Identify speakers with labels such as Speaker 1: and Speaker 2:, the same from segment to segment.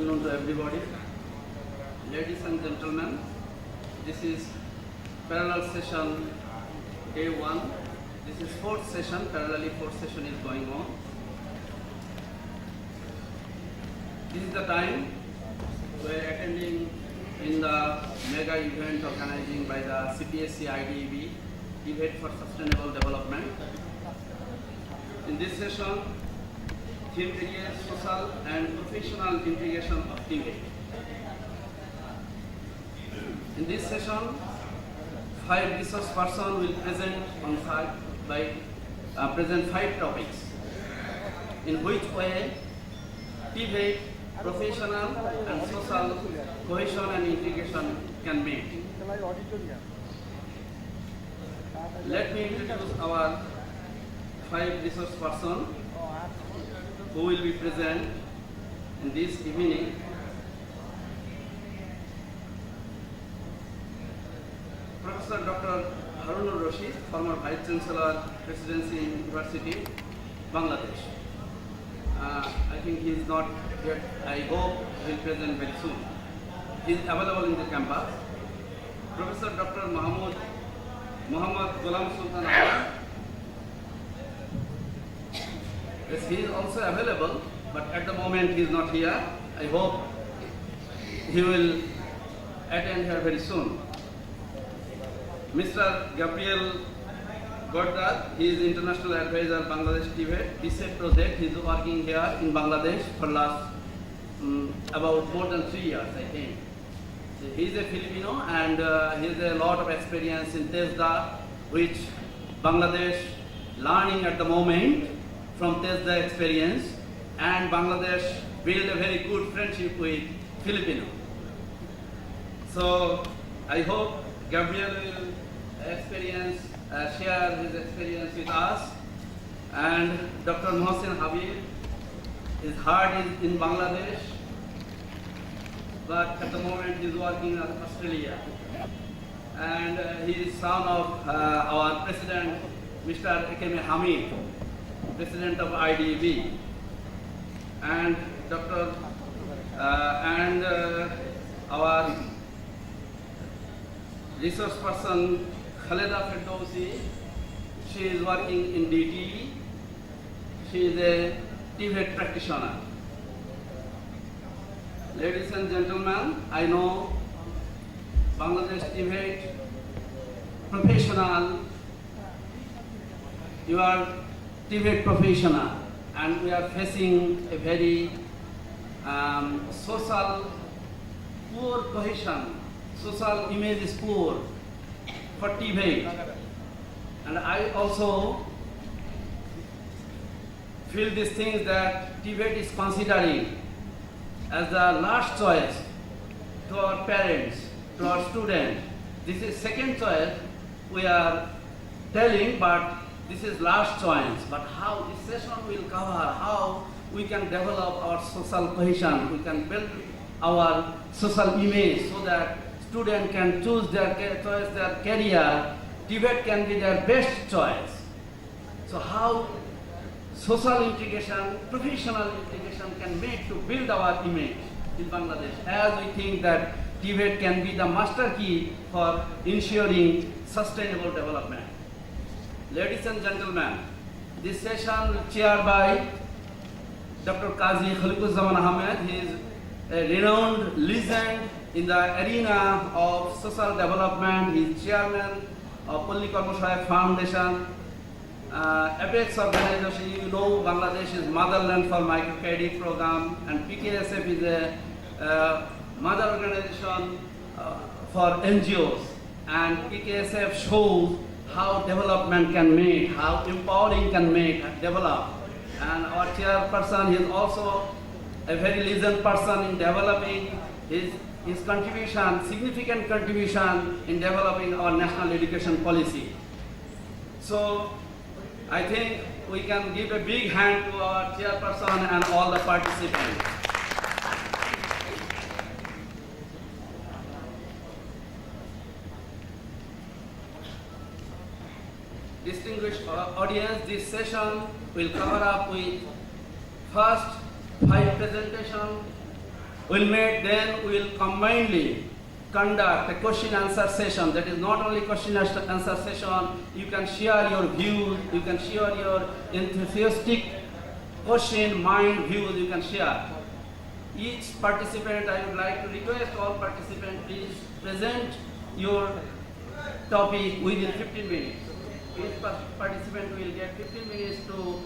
Speaker 1: afternoon to everybody. Ladies and gentlemen, this is parallel session day 1. This is fourth session, parallelly fourth session is going on. This is the time we are attending in the mega event organizing by the CPSC IDEB, TVET for Sustainable Development. In this session, theme areas social and professional integration of TVET. In this session, 5 resource persons will present on present 5 topics. In which way TVET, professional and social cohesion and integration can meet. Let me introduce our 5 resource persons who will be present in this evening. Professor Dr. Harunur Rashid, former Vice Chancellor, Presidency University, Bangladesh. I think he is not yet. I hope he will present very soon. He is available in the campus. Professor Dr. Muhammad Ghulam Sultan Ahmad. Yes, he is also available, but at the moment he is not here. I hope he will attend here very soon. Mr. Gabriel Gordad, he is International Advisor Bangladesh TVET. TVET project, he is working here in Bangladesh for last about more than 3 years, I think. So he is a Filipino and he has a lot of experience in TESDA, which Bangladesh learning at the moment from TESDA experience, and Bangladesh build a very good friendship with Filipino. So I hope Gabriel will share his experience with us, and Dr. Mohsin Habib, his heart is in Bangladesh, but at the moment he is working in Australia, and he is son of our President, Mr. Ekeme Hamid, President of IDEB, and our resource person Khaleda Firdousi. She is working in DTE. She is a TVET practitioner. Ladies and gentlemen, I know Bangladesh TVET professional. You are TVET professional, and we are facing a very social poor cohesion. Social image is poor for TVET, and I also feel these things that TVET is considering as the last choice to our parents, to our students. This is second choice we are telling, but this is last choice. But how this session will cover how we can develop our social cohesion, we can build our social image so that students can choose their career, TVET can be their best choice. So how social integration, professional integration can make to build our image in Bangladesh, as we think that TVET can be the master key for ensuring sustainable development. Ladies and gentlemen, this session will chaired by Dr. Qazi Khaliquzzaman Ahmed. He is a renowned legend in the arena of social development. He is chairman of Palli Karmashayak Foundation, Apex organization. You know, Bangladesh is motherland for microcredit program, and PKSF is a mother organization for NGOs. And PKSF shows how development can make, how empowering can make and develop. And our chairperson is also a very legend person in developing his contribution, significant contribution in developing our national education policy. So I think we can give a big hand to our chairperson and all the participants. Distinguished audience, this session will cover up with first 5 presentations We'll meet, then we'll combinedly conduct a question-answer session. That is not only question-answer session, you can share your views, you can share your enthusiastic question, mind, views you can share. Each participant, I would like to request all participants, please present your topic within 15 minutes. Each participant will get 15 minutes to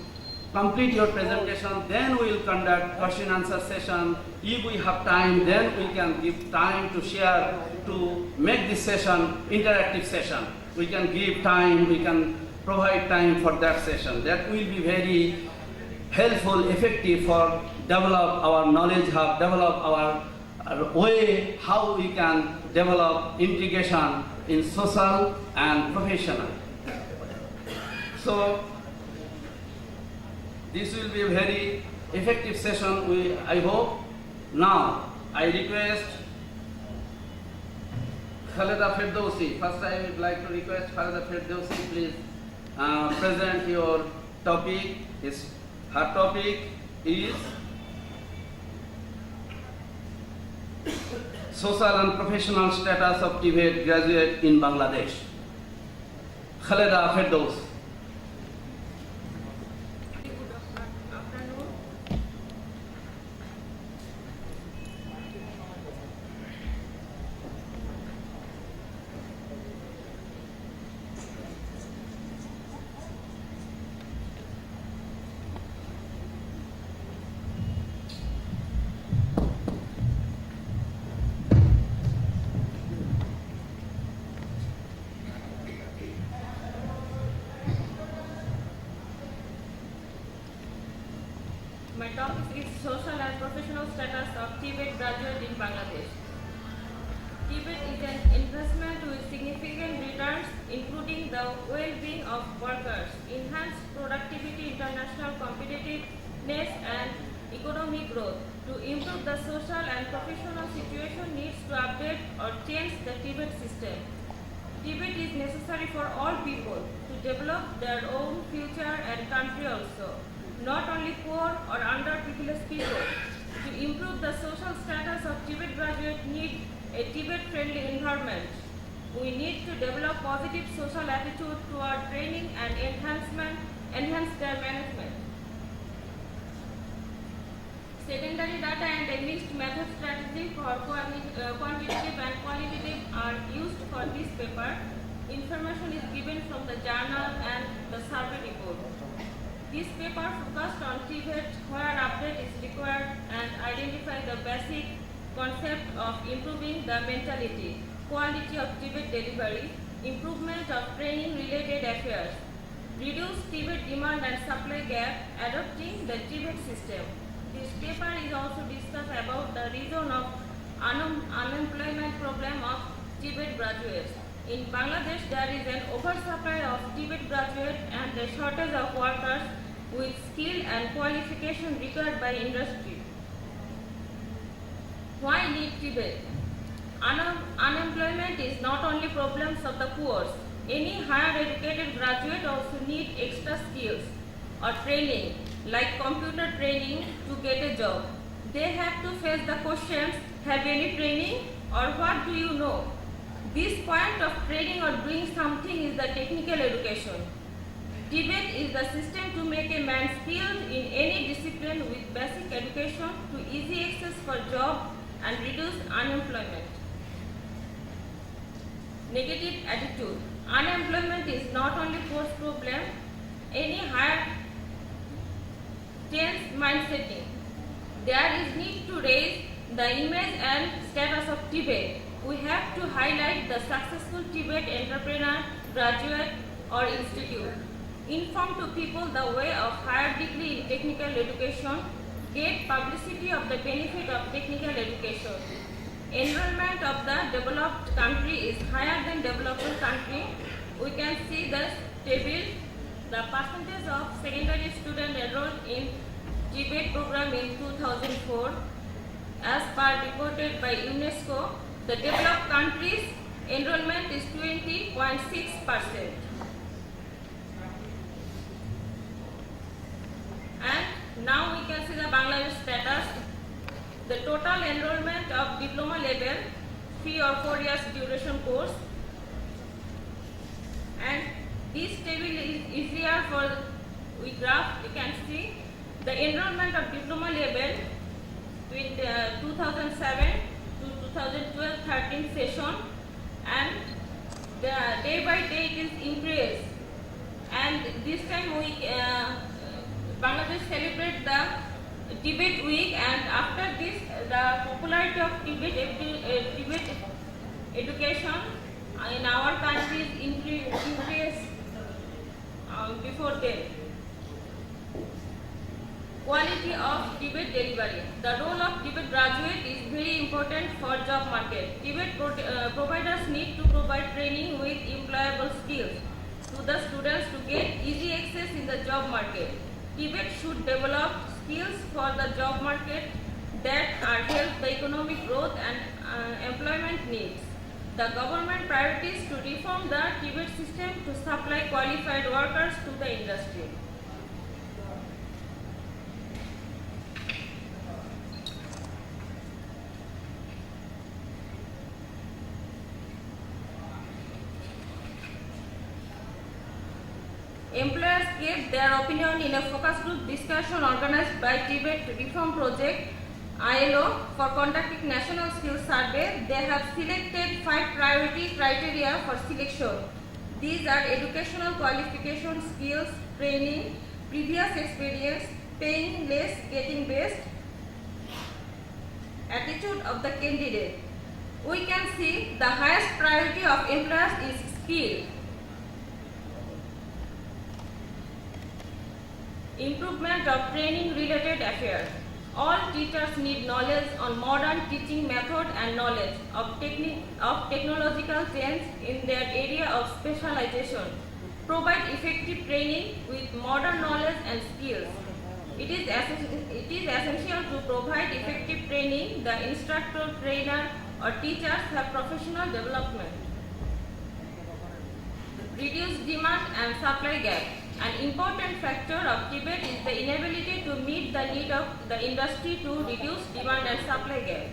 Speaker 1: complete your presentation, then we will conduct question answer session. If we have time, then we can give time to share, to make this session interactive session. We can give time, we can provide time for that session. That will be very helpful, effective for develop our knowledge hub, develop our way how we can develop integration in social and professional. So this will be a very effective session, I hope. Now, I request Khaleda Firdausi. First, I would like to request Khaleda Firdausi, please present your topic. Her topic is Social and Professional Status of TVET Graduate in Bangladesh. Khaleda Firdausi.
Speaker 2: My topic is Social and Professional Status of TVET Graduate in Bangladesh. TVET is an investment with significant returns, including the well-being of workers, enhanced productivity, international competitiveness, and economic growth. To improve the social and professional situation needs to update or change the TVET system. TVET is necessary for all people to develop their own future and country also, not only poor or underprivileged people. To improve the social status of TVET graduates need a TVET-friendly environment. We need to develop positive social attitude toward training and enhance their management. Secondary data and a mixed method strategy for quantitative and qualitative are used for this paper. Information is given from the journal and the survey report. This paper focused on TVET where update is required and identify the basic concept of improving the mentality, quality of TVET delivery, improvement of training related affairs, reduce TVET demand and supply gap, adopting the TVET system. This paper is also discussed about the reason of unemployment problem of TVET graduates. In Bangladesh, there is an oversupply of TVET graduates and a shortage of workers with skill and qualification required by industry. Why need TVET? Unemployment is not only problems of the poor. Any higher educated graduate also need extra skills or training, like computer training, to get a job. They have to face the questions, have any training or what do you know? This point of training or doing something is the technical education. TVET is the system to make a man skilled in any discipline with basic education to easy access for job and reduce unemployment. Negative attitude. Unemployment is not only poor problem, any higher change mindsetting. There is need to raise the image and status of TVET. We have to highlight the successful TVET entrepreneur, graduate or institute. Inform to people the way of higher degree in technical education, get publicity of the benefit of technical education. Enrollment of the developed country is higher than developing country. We can see the table, the percentage of secondary students enrolled in TVET program in 2004 as per reported by UNESCO. The developed countries enrollment is 20.6%. And now we can see the Bangladesh status. the total enrollment of diploma level 3 or 4 years duration course, and this table is easier for we graph. You can see the enrollment of diploma level with 2007 to 2012-13 session, and the day by day it is increased, and this time we Bangladesh celebrate the TVET week, and after this the popularity of TVET education in our country is increased before then. Quality of TVET delivery. The role of TVET graduate is very important for job market. TVET providers need to provide training with employable skills to the students to get easy access in the job market. TVET should develop skills for the job market that help the economic growth and employment needs. The government priorities to reform the TVET system to supply qualified workers to the industry. Employers gave their opinion in a focus group discussion organized by TVET Reform Project ILO for conducting national skills survey. They have selected 5 priority criteria for selection. These are educational qualification, skills, training, previous experience, paying less, getting best, attitude of the candidate. We can see the highest priority of employers is skill. Improvement of training related affairs. All teachers need knowledge on modern teaching method and knowledge of technological change in their area of specialization. Provide effective training with modern knowledge and skills. It is essential to provide effective training. The instructor, trainer or teachers have professional development. Reduce demand and supply gap. An important factor of TVET is the inability to meet the need of the industry to reduce demand and supply gap.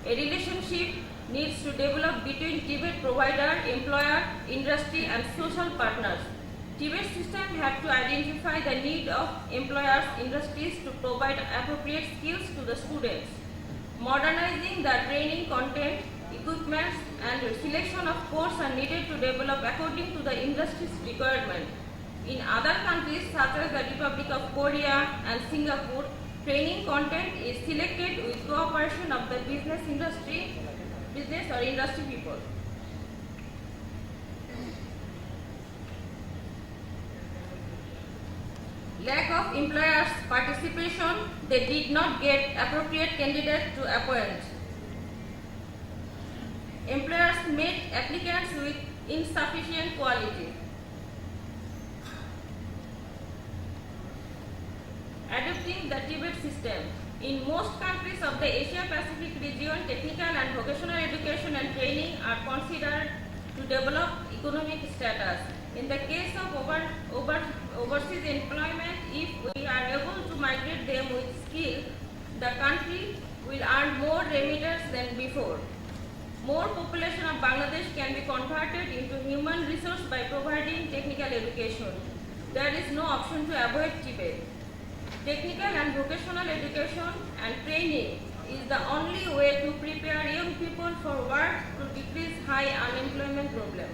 Speaker 2: A relationship needs to develop between TVET provider, employer, industry and social partners. TVET system have to identify the need of employers, industries to provide appropriate skills to the students. Modernizing the training content, equipment and selection of course are needed to develop according to the industry's requirement. In other countries such as the Republic of Korea and Singapore, training content is selected with cooperation of the business or industry people. Lack of employers' participation, they did not get appropriate candidates to appoint. Employers met applicants with insufficient quality. Adopting the TVET system. In most countries of the Asia-Pacific region, technical and vocational education and training are considered to develop economic status. In the case of overseas employment, if we are able to migrate them with skill, the country will earn more remittance than before. More population of Bangladesh can be converted into human resource by providing technical education. There is no option to avoid TVET. Technical and vocational education and training is the only way to prepare young people for work to decrease high unemployment problem.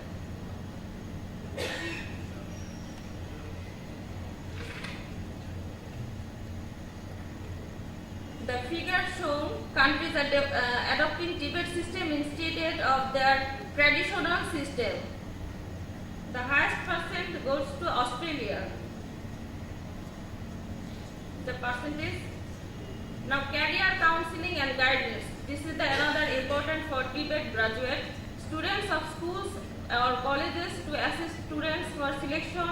Speaker 2: The figures show countries are adopting TVET system instead of their traditional system. The highest percent goes to Australia. The percentage. Now career counseling and guidance. This is another important for TVET graduate. Students of schools or colleges to assist students for selection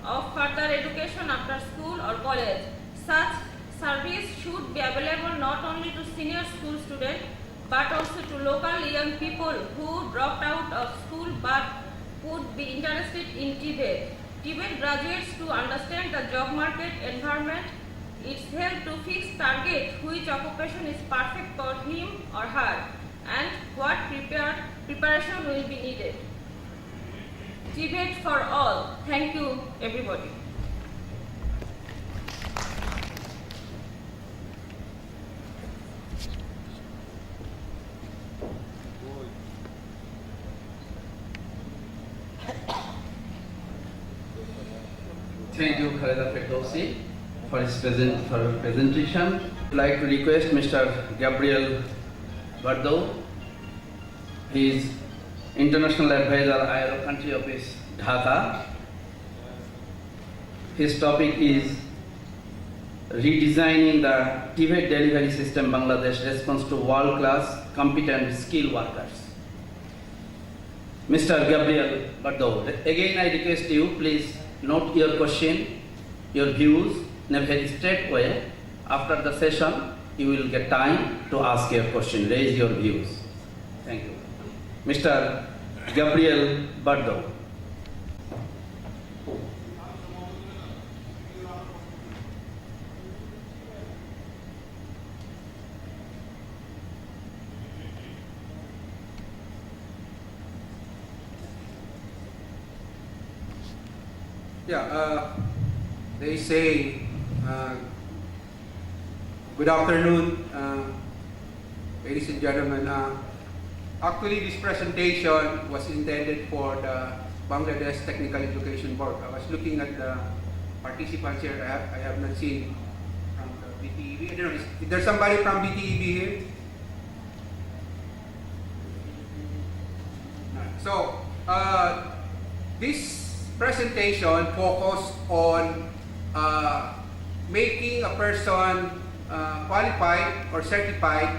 Speaker 2: of further education after school or college. Such service should be available not only to senior school students but also to local young people who dropped out of school but would be interested in TVET. TVET graduates to understand the job market environment, It's help to fix target which occupation is perfect for him or her and what preparation will be needed. TVET for all. Thank you, everybody.
Speaker 1: Thank you, Khaleda Ferdowsi, for his presentation. I'd like to request Mr. Gabriel Bardo. He is International Advisor, ILO Country Office, Dhaka. His topic is redesigning the TVET delivery system Bangladesh response to world-class, competent, skilled workers. Mr. Gabriel Bardo, again I request you, please note your question, your views in a very straight way. After the session, you will get time to ask your question, raise your views. Thank you. Mr. Gabriel Bardo.
Speaker 3: Yeah, they say good afternoon, ladies and gentlemen. Actually, this presentation was intended for the Bangladesh Technical Education Board. I was looking at the participants here. I have not seen from the BTEB. I don't know, is there somebody from BTEB here? So, this presentation focused on making a person qualified or certified,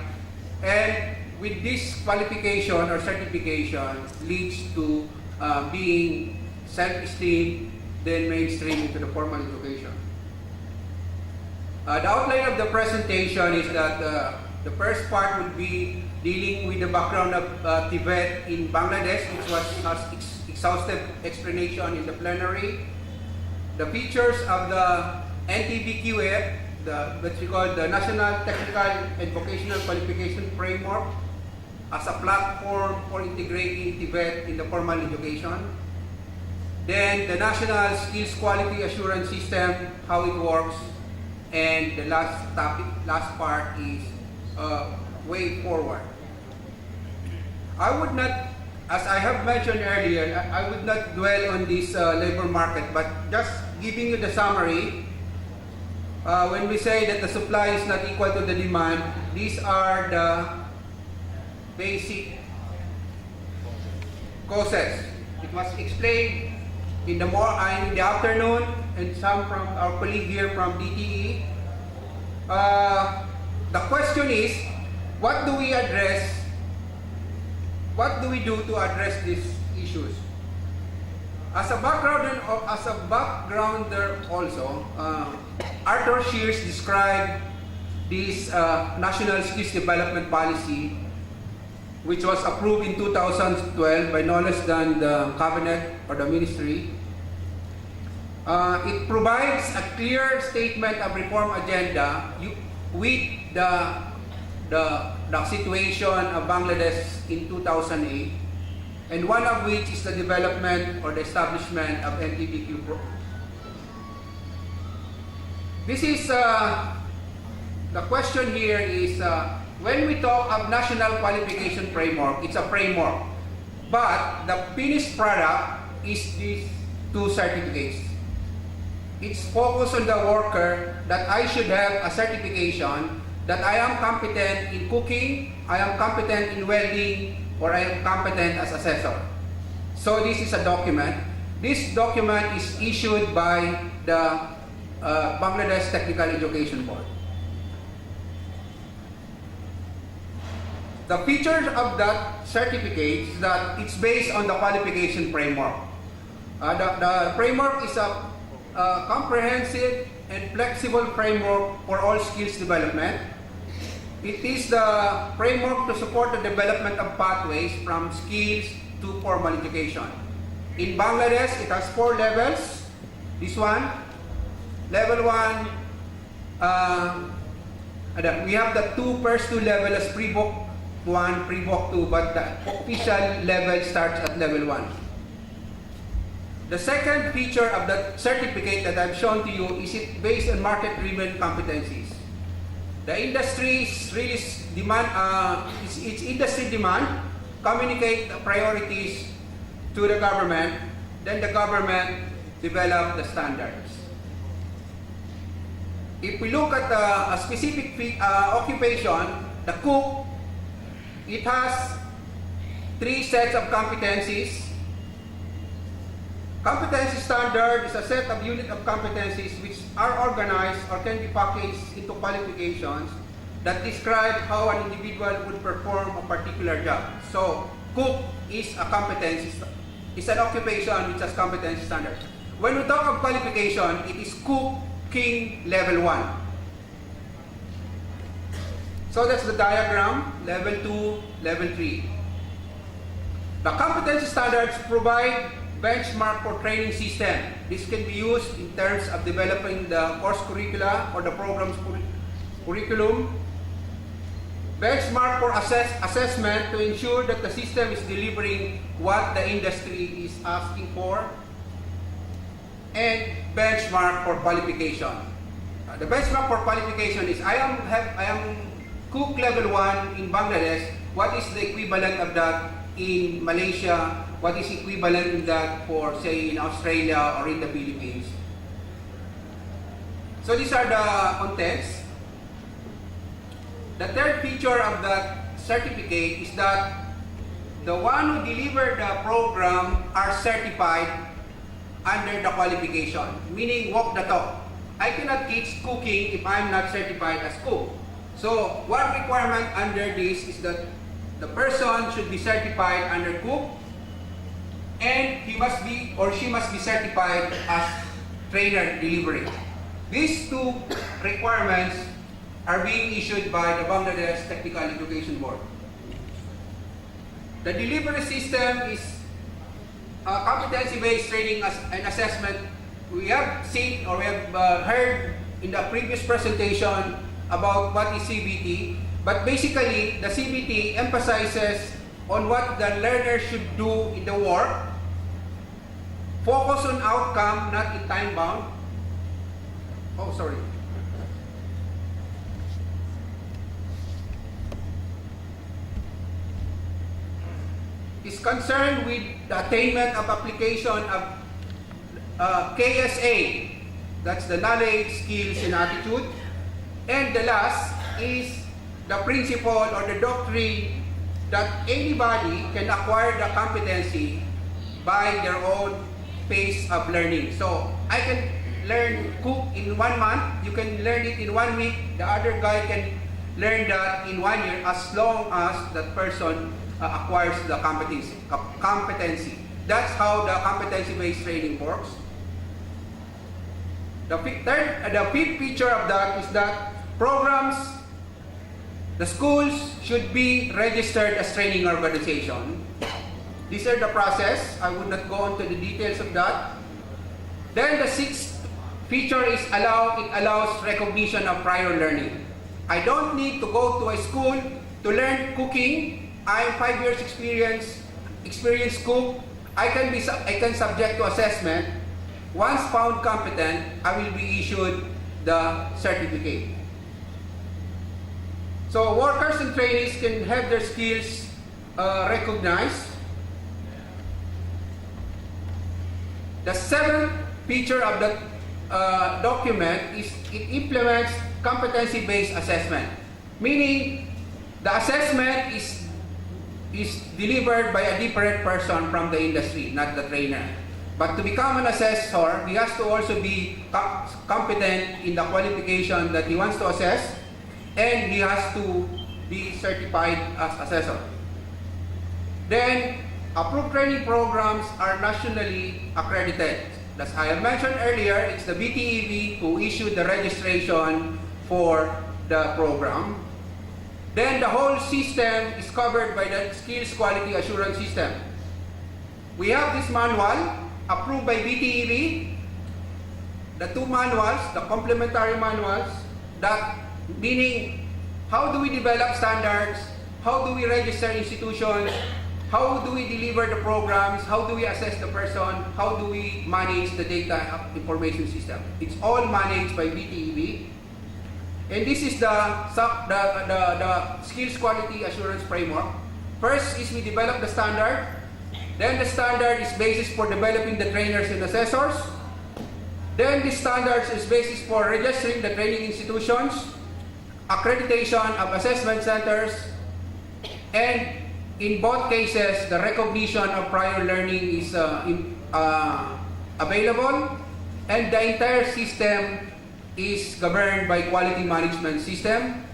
Speaker 3: and with this qualification or certification leads to being self-esteem, then mainstream into the formal education. The outline of the presentation is that the first part would be dealing with the background of TVET in Bangladesh, which was exhaustive explanation in the plenary. The features of the NTBQF, what we call the National Technical and Vocational Qualification Framework, as a platform for integrating TVET in the formal education. Then the National Skills Quality Assurance System, how it works. And the last part is way forward. I would not, as I have mentioned earlier, I would not dwell on this labor market, but just giving you the summary. When we say that the supply is not equal to the demand, these are the basic causes. It was explained in the afternoon, and some from our colleague here from DTE. The question is, what do we address? What do we do to address these issues? As a backgrounder also, Arthur Shears described this National Skills Development Policy, which was approved in 2012 by no less than the Cabinet or the Ministry. It provides a clear statement of reform agenda with the situation of Bangladesh in 2008, and one of which is the development or the establishment of NTBQ. This is the question here is when we talk of National Qualification Framework, it's a framework, but the finished product is these two certificates. It's focused on the worker that I should have a certification that I am competent in cooking, I am competent in welding, or I am competent as assessor. So this is a document. This document is issued by the Bangladesh Technical Education Board. The features of that certificate is that it's based on the qualification framework. The framework is a comprehensive and flexible framework for all skills development. It is the framework to support the development of pathways from skills to formal education. In Bangladesh, it has 4 levels. This one, level 1, we have the first two levels as pre-book 1, pre-book 2, but the official level starts at level 1. The second feature of the certificate that I've shown to you is it based on market-driven competencies. The industry's really demand, it's industry demand, communicate the priorities to the government, then the government develop the standards. If we look at a specific occupation, the cook, it has 3 sets of competencies. Competency standard is a set of unit of competencies which are organized or can be packaged into qualifications that describe how an individual would perform a particular job. So, cook is a competency, is an occupation which has competency standard. When we talk of qualification, it is cooking level 1. So that's the diagram, level 2, level 3. The competency standards provide benchmark for training system. This can be used in terms of developing the course curricula or the program's curriculum. Benchmark for assessment to ensure that the system is delivering what the industry is asking for. And benchmark for qualification. The benchmark for qualification is I am cook level 1 in Bangladesh. What is the equivalent of that in Malaysia? What is equivalent in that for, say, in Australia or in the Philippines? So these are the contents. The third feature of that certificate is that the one who delivered the program are certified under the qualification, meaning walk the talk. I cannot teach cooking if I'm not certified as cook. So one requirement under this is that the person should be certified under cook, and he must be or she must be certified as trainer delivery. These 2 requirements are being issued by the Bangladesh Technical Education Board. The delivery system is competency-based training and assessment. We have seen or we have heard in the previous presentation about what is CBT, but basically the CBT emphasizes on what the learner should do in the work, focus on outcome, not in time bound. Is concerned with the attainment of application of KSA, that's the knowledge, skills, and attitude. And the last is the principle or the doctrine that anybody can acquire the competency by their own pace of learning. So I can learn cook in 1 month, you can learn it in 1 week, the other guy can learn that in 1 year as long as that person acquires the competency. That's how the competency-based training works. The fifth feature of that is that programs, the schools should be registered as training organization. These are the process. I would not go into the details of that. Then the 6th feature is it allows recognition of prior learning. I don't need to go to a school to learn cooking. I'm 5 years experienced cook. I can subject to assessment. Once found competent, I will be issued the certificate. So workers and trainees can have their skills recognized. The 7th feature of the document is it implements competency-based assessment, meaning the assessment is delivered by a different person from the industry, not the trainer. But to become an assessor, he has to also be competent in the qualification that he wants to assess, and he has to be certified as assessor. Then, approved training programs are nationally accredited. As I have mentioned earlier, it's the BTEV who issued the registration for the program. Then the whole system is covered by the Skills Quality Assurance System. We have this manual approved by BTEV, the 2 manuals, the complementary manuals, that meaning, how do we develop standards? How do we register institutions? How do we deliver the programs? How do we assess the person? How do we manage the data information system? It's all managed by BTEB. And this is the skills quality assurance framework. First is we develop the standard. Then the standard is basis for developing the trainers and assessors. Then the standards is basis for registering the training institutions, accreditation of assessment centers, and in both cases, the recognition of prior learning is available, and the entire system is governed by quality management system,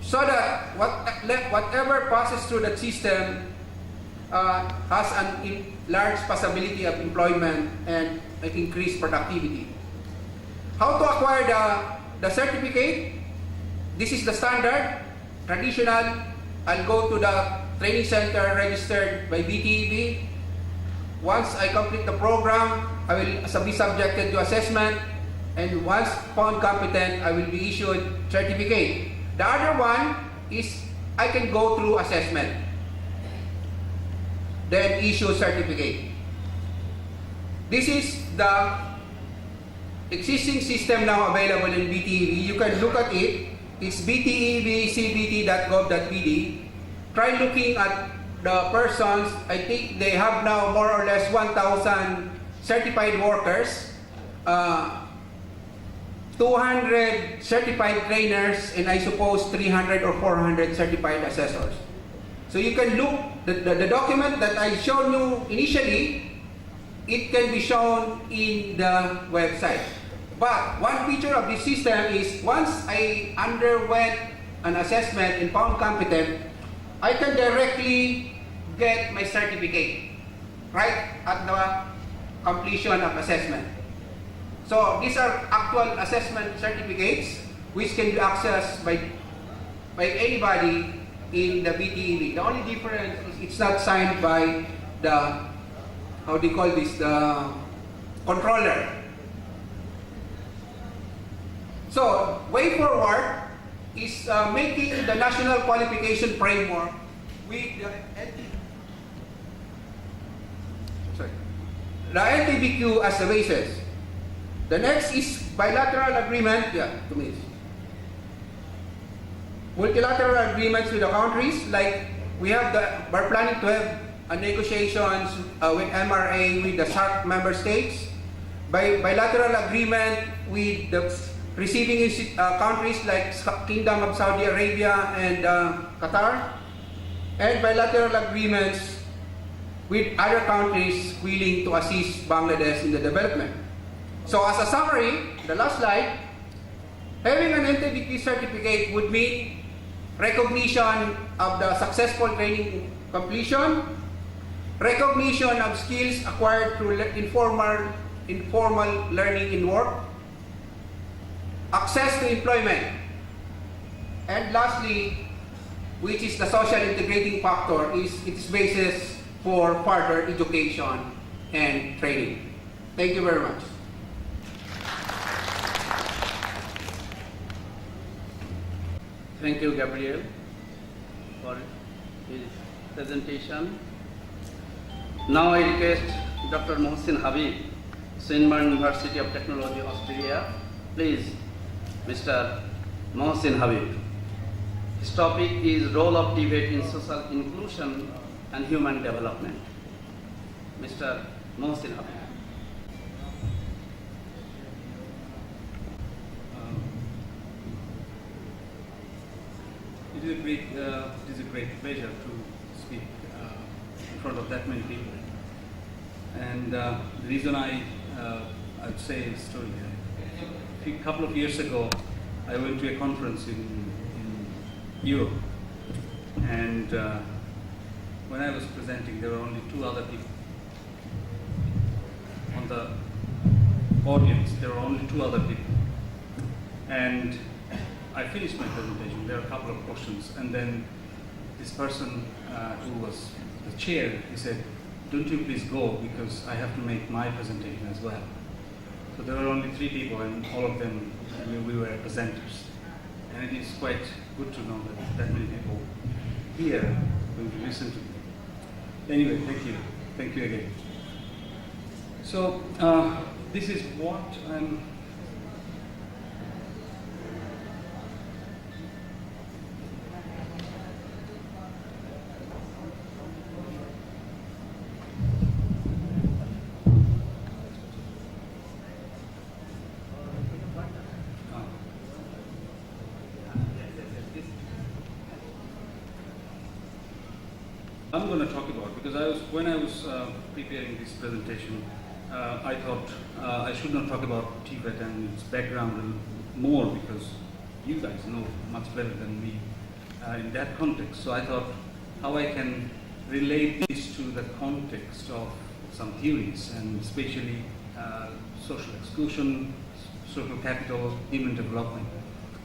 Speaker 3: so that whatever passes through that system has a large possibility of employment and increased productivity. How to acquire the certificate? This is the standard, traditional. I'll go to the training center registered by BTEB. Once I complete the program, I will be subjected to assessment, and once found competent, I will be issued certificate. The other one is I can go through assessment, then issue certificate. This is the existing system now available in BTEB. You can look at it. It's btebcbt.gov.pd. Try looking at the persons. I think they have now more or less 1,000 certified workers, 200 certified trainers, and I suppose 300 or 400 certified assessors. So you can look, the document that I showed you initially, it can be shown in the website. But one feature of this system is once I underwent an assessment and found competent, I can directly get my certificate right at the completion of assessment. So these are actual assessment certificates which can be accessed by anybody in the BTEB. The only difference is it's not signed by the, how do you call this, the controller. So, way forward is making the national qualification framework with the LTBQ as the basis. The next is bilateral agreement. Multilateral agreements with the countries, like we're planning to have negotiations with MRA with the SARC member states, bilateral agreement with the receiving countries like Kingdom of Saudi Arabia and Qatar, and bilateral agreements with other countries willing to assist Bangladesh in the development. So as a summary, the last slide, having an NTBQ certificate would mean recognition of the successful training completion, recognition of skills acquired through informal learning in work, access to employment, and lastly, which is the social integrating factor, is its basis for further education and training. Thank you very much.
Speaker 1: Thank you, Gabriel, for his presentation. Now I request Dr. Mohsin Habib, Swinburne University of Technology, Australia. Please, Mr. Mohsin Habib. His topic is role of TVET in social inclusion and human development. Mr. Mohsin Habib.
Speaker 4: It is a great pleasure to speak in front of that many people. And the reason I'd say a story. A couple of years ago, I went to a conference in Europe, and when I was presenting, there were only two other people on the audience. There were only two other people, and I finished my presentation. There were a couple of questions, and then this person who was the chair, he said, "Don't you please go, because I have to make my presentation as well." So there were only 3 people, and all of them, we were presenters. And it is quite good to know that many people here will listen to me. Anyway, thank you. Thank you again. So this is what I'm. I'm going to talk about, because when I was preparing this presentation, I thought I should not talk about TVET and its background more, because you guys know much better than me in that context. So I thought how I can relate this to the context of some theories, and especially social exclusion, social capital, human development,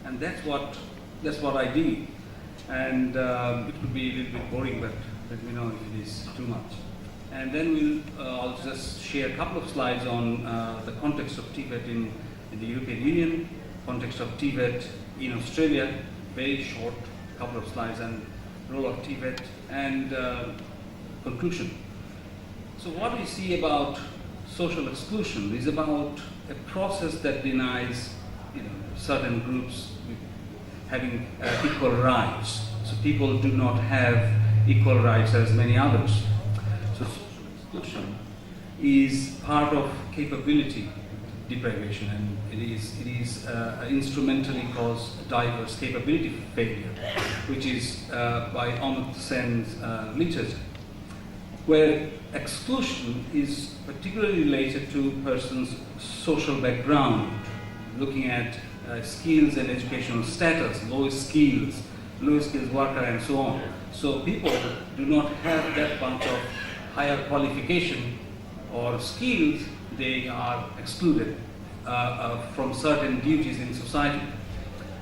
Speaker 4: and that's what I did. And it could be a little bit boring, but let me know if it is too much. And then I'll just share a couple of slides on the context of TVET in the European Union, context of TVET in Australia, very short, couple of slides, and role of TVET, and conclusion. So what we see about social exclusion is about a process that denies certain groups having equal rights. So people do not have equal rights as many others. So social exclusion is part of capability deprivation, and it is instrumentally cause diverse capability failure, which is by Amartya Sen's literature, where exclusion is particularly related to person's social background, looking at skills and educational status, low skills worker, and so on. So people do not have that bunch of higher qualification or skills, they are excluded from certain duties in society.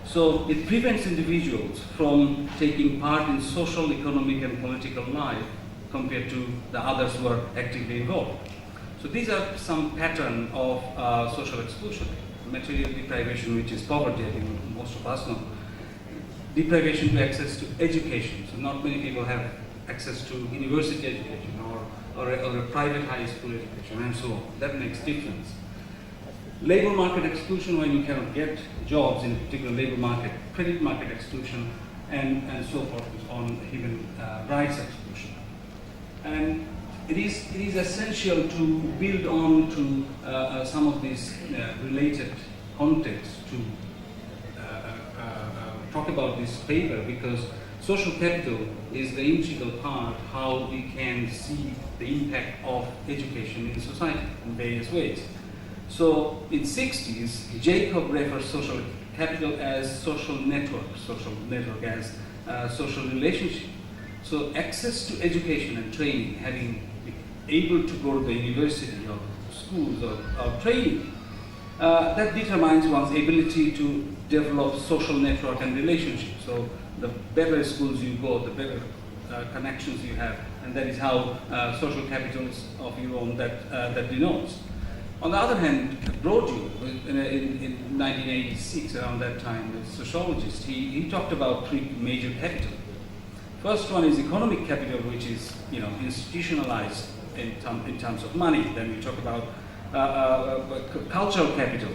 Speaker 4: So it prevents individuals from taking part in social, economic, and political life compared to the others who are actively involved. So these are some pattern of social exclusion. Material deprivation, which is poverty, I think most of us know. Deprivation to access to education. So not many people have access to university education or a private high school education, and so on. That makes difference. Labor market exclusion, when you cannot get jobs in a particular labor market, credit market exclusion, and so forth on human rights exclusion. And it is essential to build on to some of these related contexts to talk about this paper, because social capital is the integral part how we can see the impact of education in society in various ways. So in 60s, Jacob refers social capital as social network as social relationship. So access to education and training, having able to go to the university or schools or training, that determines one's ability to develop social network and relationships. So the better schools you go, the better connections you have, and that is how social capitals of your own that denotes. On the other hand, Broadview, in 1986, around that time, a sociologist, he talked about 3 major capital. First one is economic capital, which is institutionalized in terms of money. Then we talk about cultural capital.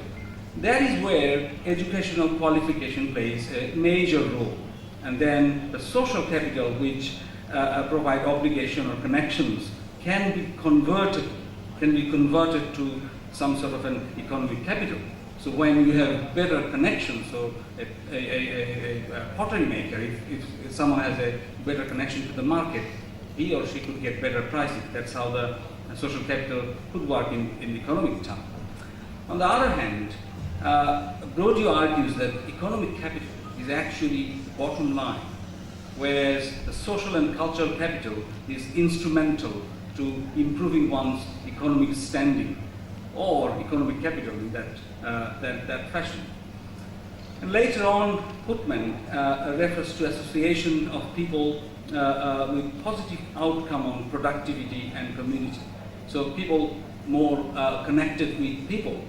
Speaker 4: That is where educational qualification plays a major role. And then the social capital, which provide obligation or connections, can be converted to some sort of an economic capital. So when you have better connections, so a pottery maker, if someone has a better connection to the market, he or she could get better pricing. That's how the social capital could work in economic terms. On the other hand, Broadview argues that economic capital is actually bottom line, whereas the social and cultural capital is instrumental to improving one's economic standing or economic capital in that fashion. And later on, Putman refers to association of people with positive outcome on productivity and community. So people more connected with people,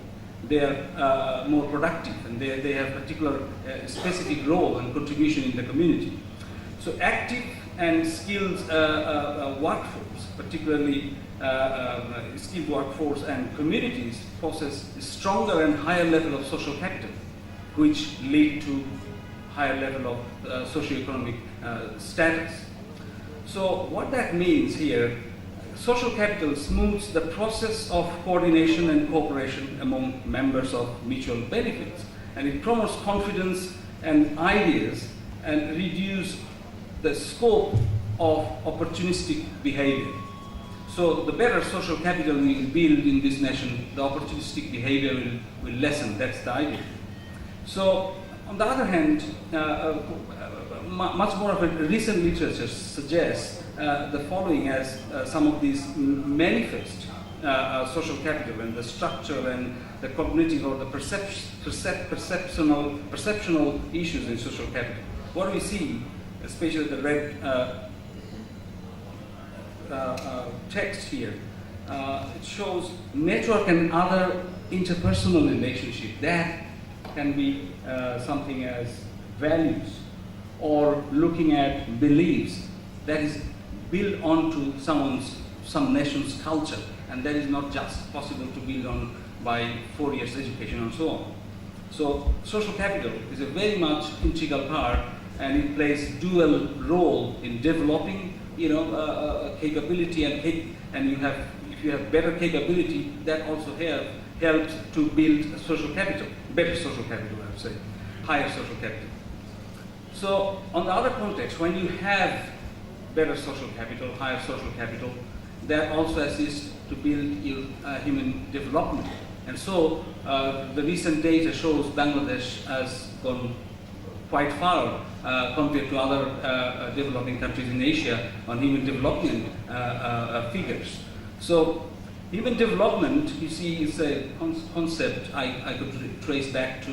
Speaker 4: they are more productive, and they have particular specific role and contribution in the community. So active and skilled workforce, particularly skilled workforce and communities, possess a stronger and higher level of social capital, which lead to higher level of socioeconomic status. So what that means here, social capital smooths the process of coordination and cooperation among members of mutual benefits, and it promotes confidence and ideas and reduces the scope of opportunistic behavior. So the better social capital we build in this nation, the opportunistic behavior will lessen. That's the idea. So on the other hand, much more of a recent literature suggests the following as some of these manifest social capital and the structure and the cognitive or the perceptional issues in social capital. What we see, especially the red text here, it shows network and other interpersonal relationship. That can be something as values, or looking at beliefs that is built onto some nation's culture, and that is not just possible to build on by 4 years education and so on. So social capital is a very much integral part, and it plays dual role in developing, capability and if you have better capability, that also helps to build social capital, better social capital, I would say, higher social capital. So on the other context, when you have better social capital, higher social capital, that also assists to build your human development. And so the recent data shows Bangladesh has gone quite far compared to other developing countries in Asia on human development figures. So human development, you see, is a concept I could trace back to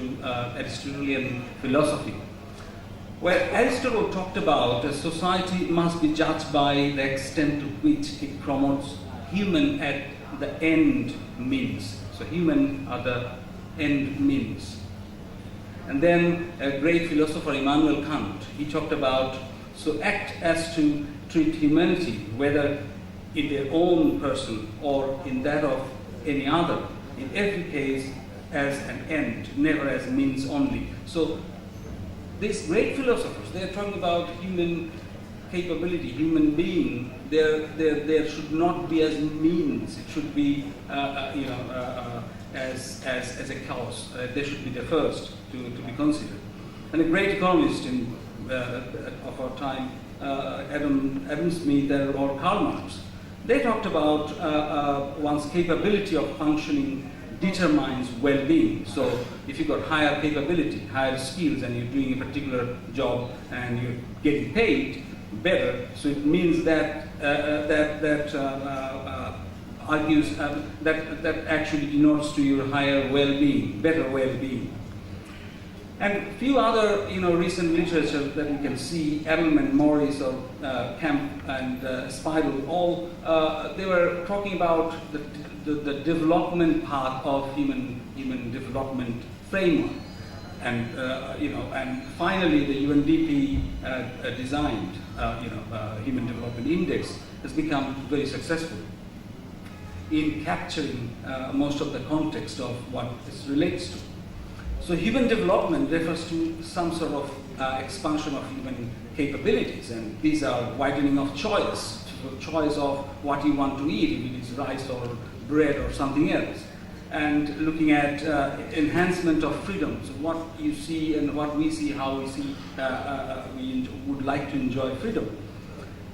Speaker 4: Aristotelian philosophy, where Aristotle talked that society must be judged by the extent to which it promotes human at the end means. So human are the end means. And then a great philosopher, Immanuel Kant, he talked about, so act as to treat humanity, whether in their own person or in that of any other, in every case as an end, never as means only. So these great philosophers, they are talking about human capability, human being. There should not be as means. It should be, as a cause. They should be the first to be considered. And a great economist of our time, Adam Smith or Karl Marx, they talked about one's capability of functioning determines well-being. So if you've got higher capability, higher skills, and you're doing a particular job and you're getting paid better, so it means that argues that actually denotes to your higher well-being, better well-being. And a few other recent literature that you can see, Allotment, Morris, or Kemp and Spiegel, all they were talking about the development part of human development framework, and and finally the UNDP designed Human Development Index has become very successful in capturing most of the context of what this relates to. So human development refers to some sort of expansion of human capabilities, and these are widening of choice of what you want to eat, if it is rice or bread or something else, and looking at enhancement of freedom. So what you see and what we see, how we see, we would like to enjoy freedom,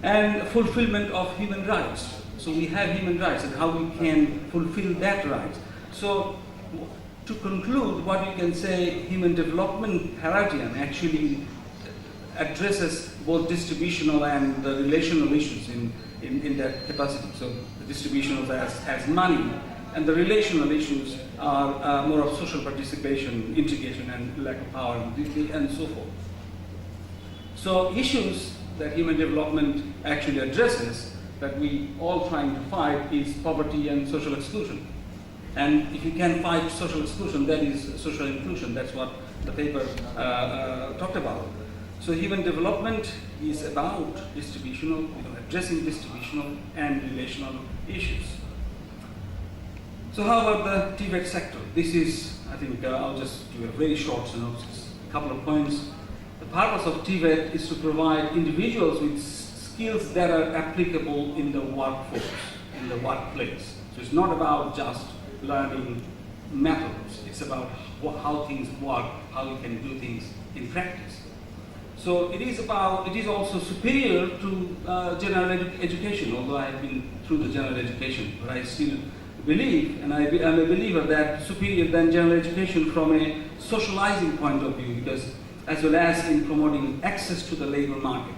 Speaker 4: and fulfillment of human rights. So we have human rights and how we can fulfill that right. So to conclude, what you can say, human development paradigm actually addresses both distributional and the relational issues in that capacity. So the distributional as money, and the relational issues are more of social participation, integration, and lack of power, and so forth. So issues that human development actually addresses, that we all trying to fight, is poverty and social exclusion. And if you can fight social exclusion, that is social inclusion. That's what the paper talked about. So human development is about distributional, addressing distributional and relational issues. So how about the TVET sector? This is, I think, I'll just do a very short synopsis, a couple of points. The purpose of TVET is to provide individuals with skills that are applicable in the workforce, in the workplace. So it's not about just learning methods. It's about how things work, how you can do things in practice. So it is also superior to general education, although I have been through the general education, but I still believe, and I'm a believer that superior than general education from a socializing point of view, because as well as in promoting access to the labor market.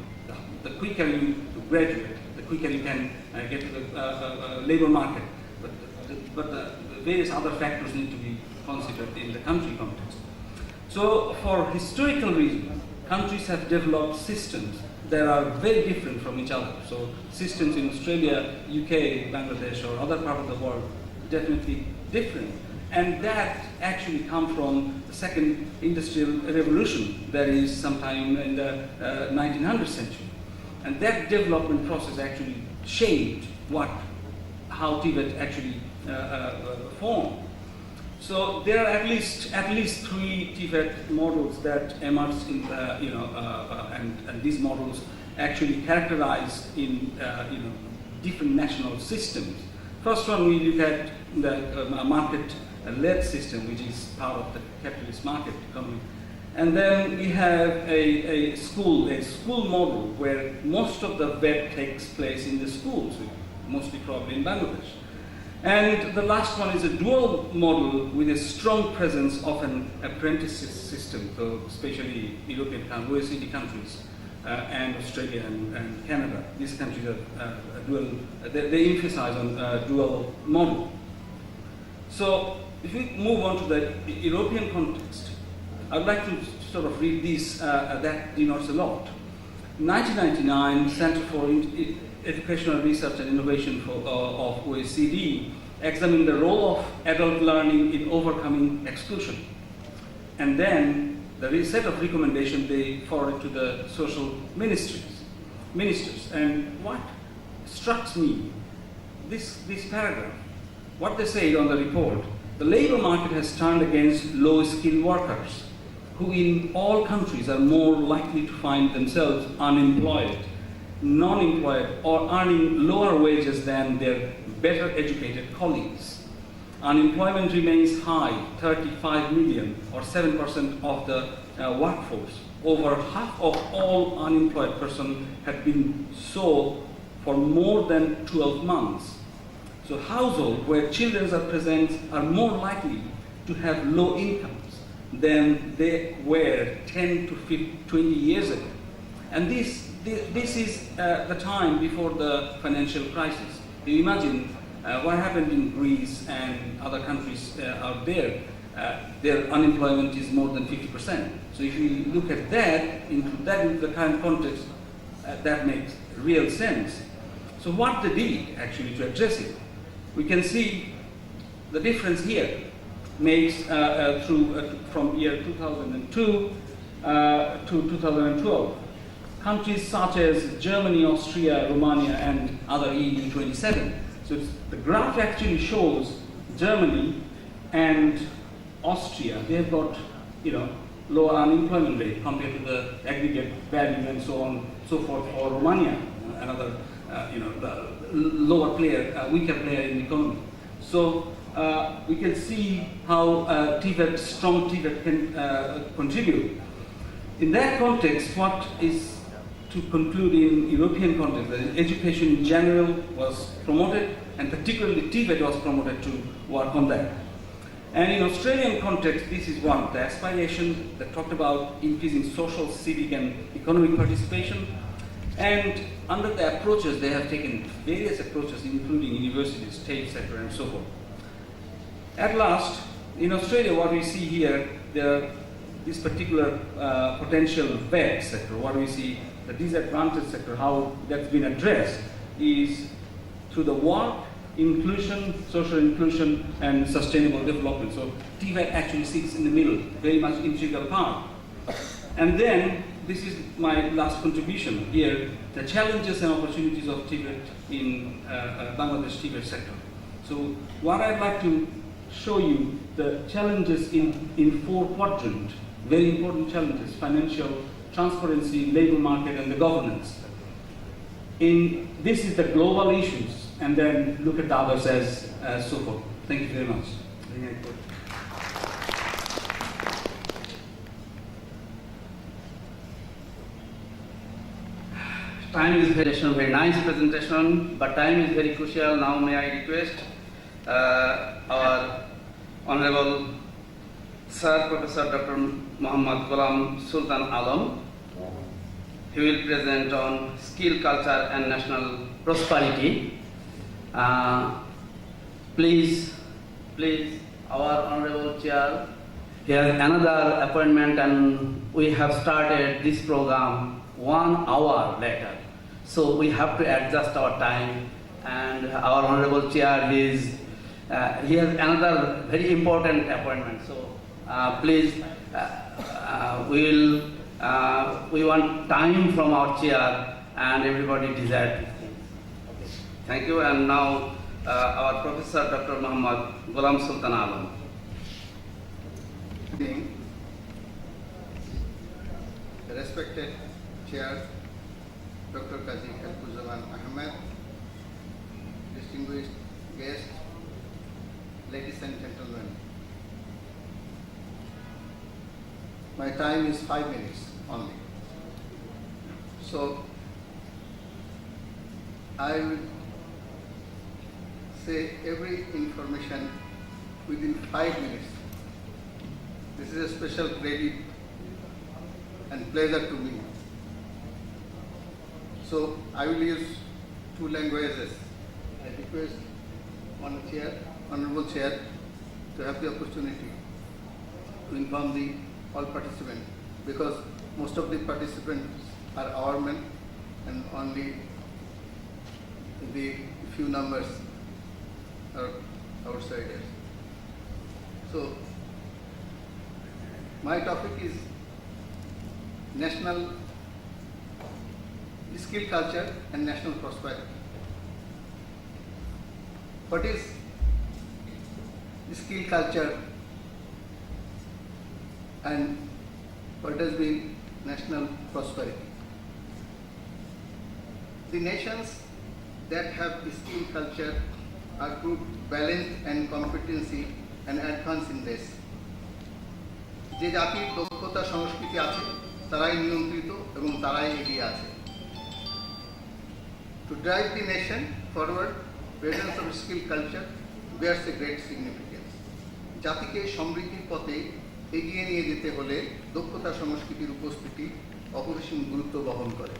Speaker 4: The quicker you graduate, the quicker you can get to the labor market. But the various other factors need to be considered in the country context. So for historical reasons, countries have developed systems that are very different from each other. So systems in Australia, UK, Bangladesh, or other part of the world, definitely different. And that actually comes from the second industrial revolution, that is sometime in the 1900th century. And that development process actually shaped how TVET actually formed. So there are at least three TVET models that emerged in the, and these models actually characterized in different national systems. First one, we look at the market-led system, which is part of the capitalist market economy. And then we have a school model where most of the VET takes place in the schools, mostly probably in Bangladesh. And the last one is a dual model with a strong presence of an apprenticeship system, so especially European OECD countries and Australia and Canada. These countries are dual, they emphasize on dual model. So if we move on to the European context, I'd like to sort of read this, that denotes a lot. In 1999, Center for Educational Research and Innovation of OECD examined the role of adult learning in overcoming exclusion. And then the set of recommendations they forwarded to the social ministers. And what struck me, this paragraph, what they say on the report, the labor market has turned against low-skilled workers, who in all countries are more likely to find themselves unemployed, non-employed, or earning lower wages than their better educated colleagues. Unemployment remains high, 35 million, or 7% of the workforce. Over half of all unemployed persons have been so for more than 12 months. So households where children are present are more likely to have low incomes than they were 10 to 20 years ago. And this is the time before the financial crisis. You imagine what happened in Greece and other countries out there. Their unemployment is more than 50%. So if you look at that, into the current context, that makes real sense. So what they did actually to address it, we can see the difference here makes from year 2002 to 2012. Countries such as Germany, Austria, Romania, and other EU 27. So the graph actually shows Germany and Austria. They've got lower unemployment rate compared to the aggregate value and so on, so forth. Or Romania, another the lower player, weaker player in the economy. So we can see how strong TVET can contribute. In that context, what is to conclude in European context, that education in general was promoted, and particularly TVET was promoted to work on that. And in Australian context, this is one, the aspiration that talked about increasing social, civic, and economic participation. And under the approaches, they have taken various approaches, including universities, state sector, and so forth. At last, in Australia, what we see here, this particular potential VET sector, what we see, the disadvantaged sector, how that's been addressed is through the work inclusion, social inclusion, and sustainable development. So TVET actually sits in the middle, very much integral part. And then, this is my last contribution here, the challenges and opportunities of TVET in Bangladesh TVET sector. So what I'd like to show you, the challenges in 4 quadrants, very important challenges: financial, transparency, labor market, and the governance. This is the global issues, and then look at the others as so forth. Thank you very much.
Speaker 1: Time is very nice presentation, but time is very crucial. Now may I request our Honorable Sir Professor Dr. Muhammad Ghulam Sultan Alam. He will present on skill culture and national prosperity. Please, our Honorable Chair, he has another appointment and we have started this program 1 hour later. So we have to adjust our time, and our Honorable Chair he has another very important appointment. So please, we want time from our chair, and everybody desires. Thank you. And now our Professor Dr. Muhammad Ghulam Sultan Alam.
Speaker 5: Respected Chair, Dr. Kazi Khalkuzaman Ahmed, distinguished guests, ladies and gentlemen. My time is 5 minutes only. So I will say every information within 5 minutes. This is a special credit and pleasure to me. So I will use 2 languages. I request Honorable Chair, to have the opportunity to inform all participants, because most of the participants are our men and only the few numbers are outsiders. So my topic is national skill culture and national prosperity. What is skill culture and what has been national prosperity? The nations that have skill culture are proved balanced and competency and advanced in this. যে জাতির দক্ষতা সংস্কৃতি আছে তারাই নিয়ন্ত্রিত এবং তারাই এগিয়ে আছে। To drive the nation forward, presence of skill culture bears a great significance. জাতিকে সমৃদ্ধির পথে এগিয়ে নিয়ে যেতে হলে দক্ষতা সংস্কৃতির উপস্থিতি অপরিসীম গুরুত্ব বহন করে।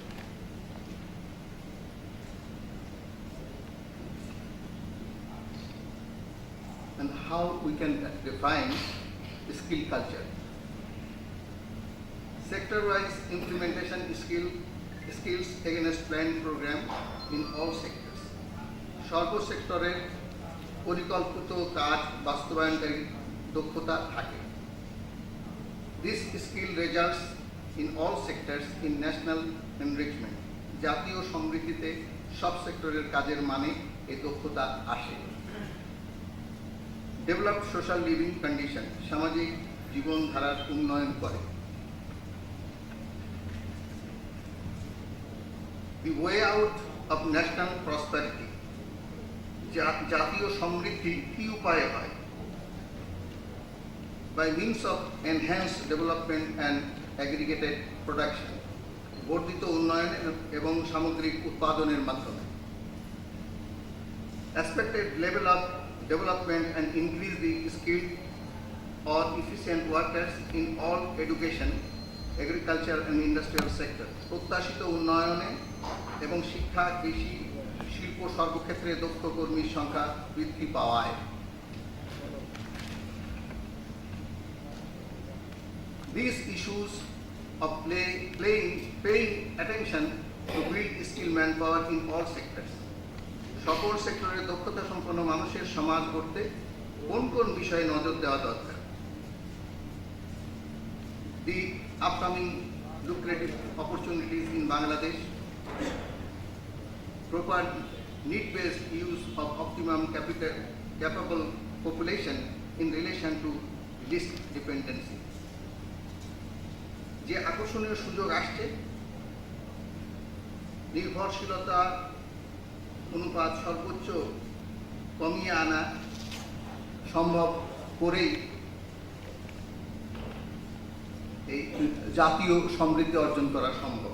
Speaker 5: And how we can define skill culture? Sector-wise implementation skills against planned program in all sectors. সর্ব সেক্টরের পরিকল্পিত কাজ বাস্তবায়নকারী দক্ষতা থাকে। This skill results in all sectors in national enrichment. জাতীয় সমৃদ্ধিতে সব সেক্টরের কাজের মানে এই দক্ষতা আসে। Developed social living condition, সামাজিক জীবনধারার উন্নয়ন করে। The way out of national prosperity, জাতীয় সমৃদ্ধি কি উপায়ে হয়? By means of enhanced development and aggregated production, বর্ধিত উন্নয়ন এবং সামগ্রিক উৎপাদনের মাধ্যমে। Expected level of development and increase the skilled or efficient workers in all education, agriculture and industrial sector. প্রত্যাশিত উন্নয়নে এবং শিক্ষা, কৃষি, শিল্প সর্বক্ষেত্রে দক্ষ কর্মীর সংখ্যা বৃদ্ধি পাওয়ায়। These issues of paying attention to build skilled manpower in all sectors. সকল সেক্টরে দক্ষতা সম্পন্ন মানুষের সমাজ গড়তে কোন কোন বিষয়ে নজর দেওয়া দরকার। The upcoming lucrative opportunities in Bangladesh, proper need-based use of optimum capable population in relation to least dependency. যে আকর্ষণীয় সুযোগ আসছে, নির্ভরশীলতা অনুপাত সর্বোচ্চ কমিয়ে আনা সম্ভব করেই এই জাতীয় সমৃদ্ধি অর্জন করা সম্ভব।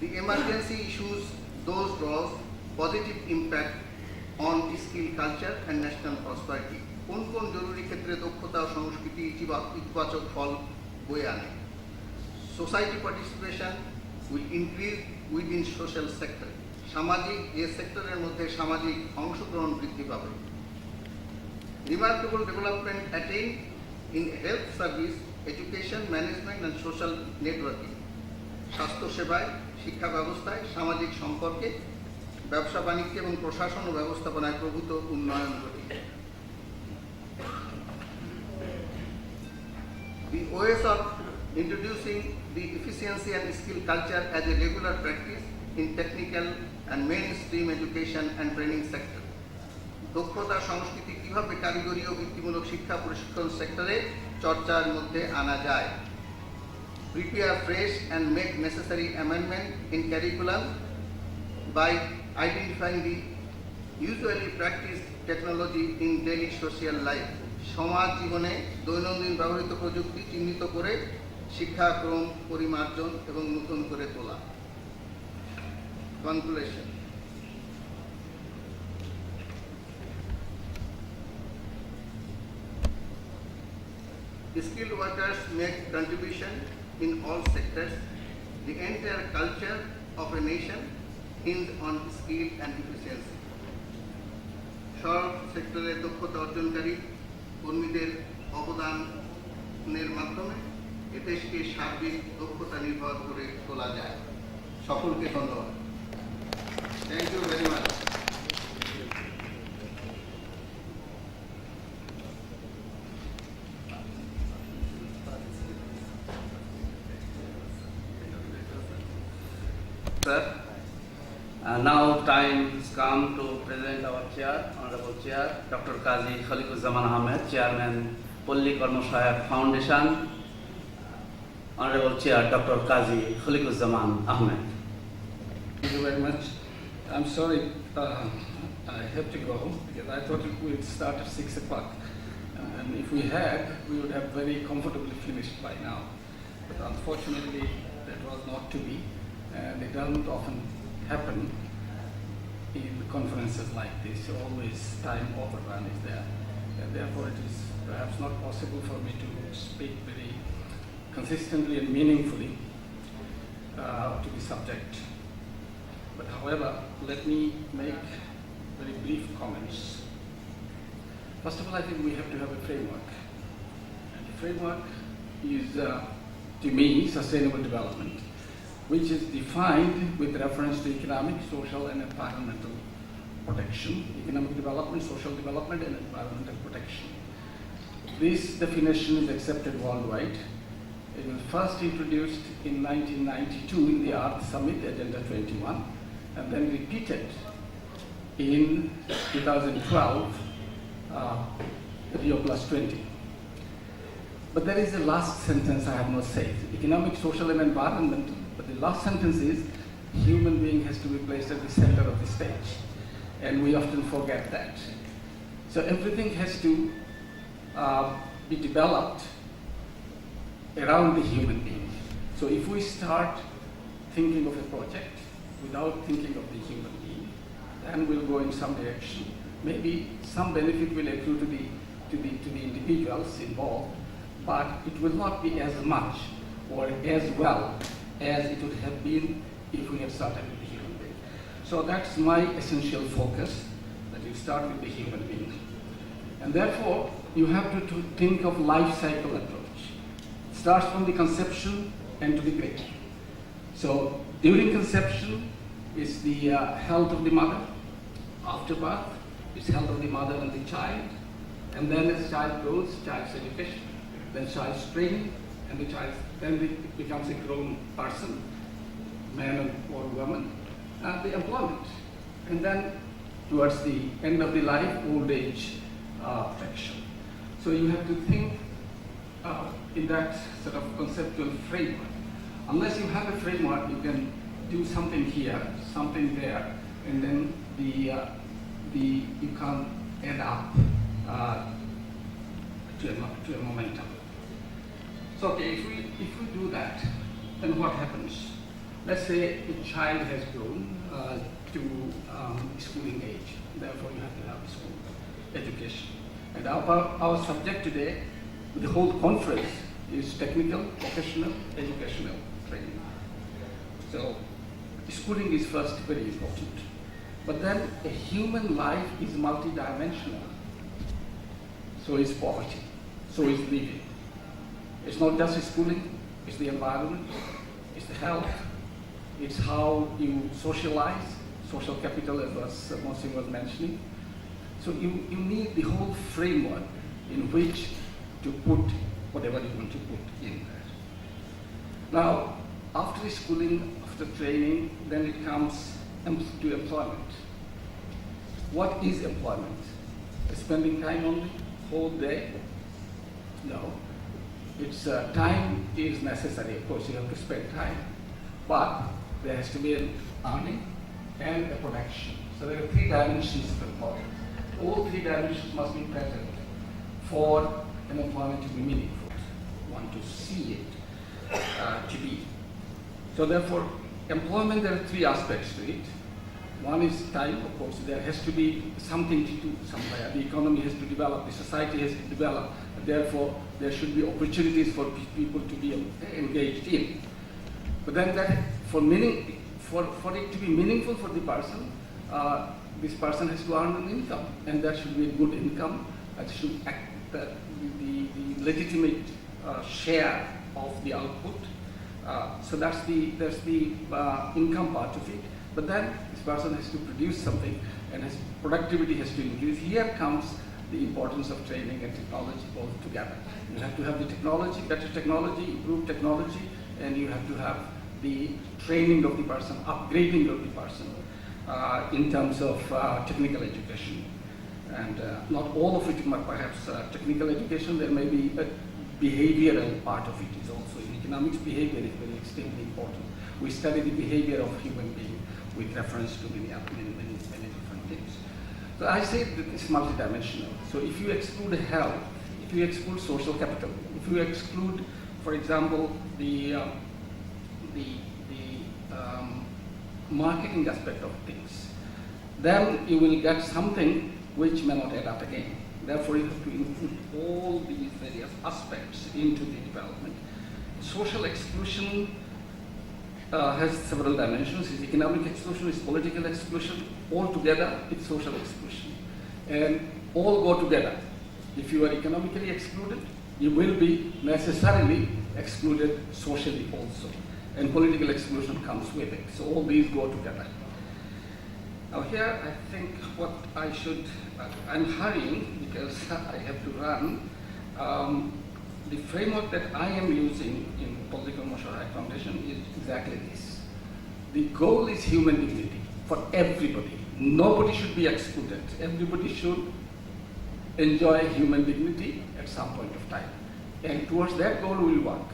Speaker 5: The emergency issues those draws positive impact on skill culture and national prosperity. কোন কোন জরুরি ক্ষেত্রে দক্ষতা ও সংস্কৃতি ইতিবাচক ফল বয়ে আনে। Society participation will increase within social sector. সামাজিক যে সেক্টরের মধ্যে সামাজিক অংশগ্রহণ বৃদ্ধি পাবে। Remarkable development attained in health service, education, management and social networking. স্বাস্থ্য সেবায়, শিক্ষা ব্যবস্থায়, সামাজিক সম্পর্কে, ব্যবসা বাণিজ্য এবং প্রশাসন ও ব্যবস্থাপনায় প্রভূত উন্নয়ন ঘটে। The ways of introducing the efficiency and skill culture as a regular practice in technical and mainstream education and training sector. দক্ষতা সংস্কৃতি কিভাবে কারিগরি ও বৃত্তিমূলক শিক্ষা প্রশিক্ষণ সেক্টরে চর্চার মধ্যে আনা যায়। Prepare fresh and make necessary amendment in curriculum by identifying the usually practiced technology in daily social life. সমাজ জীবনে দৈনন্দিন ব্যবহৃত প্রযুক্তি চিহ্নিত করে শিক্ষাক্রম পরিমার্জন এবং নতুন করে তোলা। Conclusion. Skilled workers make contribution in all sectors. The entire culture of a nation hinges on skill and efficiency. সব সেক্টরে দক্ষতা অর্জনকারী কর্মীদের অবদানের মাধ্যমে এ দেশকে সার্বিক দক্ষতা নির্ভর করে তোলা যায়। সকলকে ধন্যবাদ। Thank you very much.
Speaker 1: Sir, now time has come to present our chair, Honorable Chair, Dr. Qazi Khaliquzzaman Ahmed, Chairman, Polli Karmashayak Foundation. Honorable Chair, Dr. Qazi Khaliquzzaman Ahmed.
Speaker 6: Thank you very much. I'm sorry, I have to go because I thought we would start at 6 o'clock. And if we had, we would have very comfortably finished by now. But unfortunately, that was not to be. And it doesn't often happen in conferences like this. Always time overrun is there. And therefore, it is perhaps not possible for me to speak very consistently and meaningfully to the subject. But however, let me make very brief comments. First of all, I think we have to have a framework. And the framework is, to me, sustainable development, which is defined with reference to economic, social, and environmental protection. Economic development, social development, and environmental protection. This definition is accepted worldwide. It was first introduced in 1992 in the Earth Summit, Agenda 21, and then repeated in 2012, Rio Plus 20. But there is a last sentence I have not said. Economic, social, and environmental. But the last sentence is, human being has to be placed at the center of the stage. And we often forget that. So everything has to be developed around the human being. So if we start thinking of a project without thinking of the human being, then we'll go in some direction. Maybe some benefit will accrue to the individuals involved, but it will not be as much or as well as it would have been if we had started with the human being. So that's my essential focus, that you start with the human being. And therefore, you have to think of life cycle approach. It starts from the conception and to the grade. So during conception is the health of the mother. After birth is health of the mother and the child. And then as child grows, child's education, then child's training, and the child then it becomes a grown person, man or woman, and the employment. And then towards the end of the life, old age protection. So you have to think in that sort of conceptual framework. Unless you have a framework, you can do something here, something there, and then you can't end up to a momentum. So okay, if we do that, then what happens? Let's say a child has grown to schooling age. Therefore, you have to have school education. And our subject today, the whole conference, is technical, vocational, educational training. So schooling is first very important. But then a human life is multidimensional. So is poverty, so is living. It's not just schooling, it's the environment, it's the health, it's how you socialize, social capital as Mohsin was mentioning. So you need the whole framework in which to put whatever you want to put in there. Now, after schooling, after training, then it comes to employment. What is employment? Spending time only, whole day? No. It's time is necessary. Of course, you have to spend time, but there has to be an earning and a production. So there are three dimensions of employment. All three dimensions must be present for an employment to be meaningful. You want to see it to be. So therefore, employment, there are three aspects to it. One is time, of course. There has to be something to do somewhere. The economy has to develop, the society has to develop. Therefore, there should be opportunities for people to be engaged in. But then that, for it to be meaningful for the person, this person has to earn an income, and that should be a good income. That should act the legitimate share of the output. So that's the income part of it. But then this person has to produce something, and his productivity has to increase. Here comes the importance of training and technology both together. You have to have the technology, better technology, improved technology, and you have to have the training of the person, upgrading of the person in terms of technical education. And not all of it, but perhaps technical education. There may be a behavioral part of it is also. In economics, behavior is very extremely important. We study the behavior of human beings with reference to many different things. So I say that it's multidimensional. So if you exclude health, if you exclude social capital, if you exclude, for example, the marketing aspect of things, then you will get something which may not add up again. Therefore, you have to include all these various aspects into the development. Social exclusion has several dimensions. It's economic exclusion, it's political exclusion. All together, it's social exclusion. And all go together. If you are economically excluded, you will be necessarily excluded socially also. And political exclusion comes with it. So all these go together. Now here, I think what I should, I'm hurrying because I have to run. The framework that I am using in Political Motion Right Foundation is exactly this. The goal is human dignity for everybody. Nobody should be excluded. Everybody should enjoy human dignity at some point of time. And towards that goal we will work.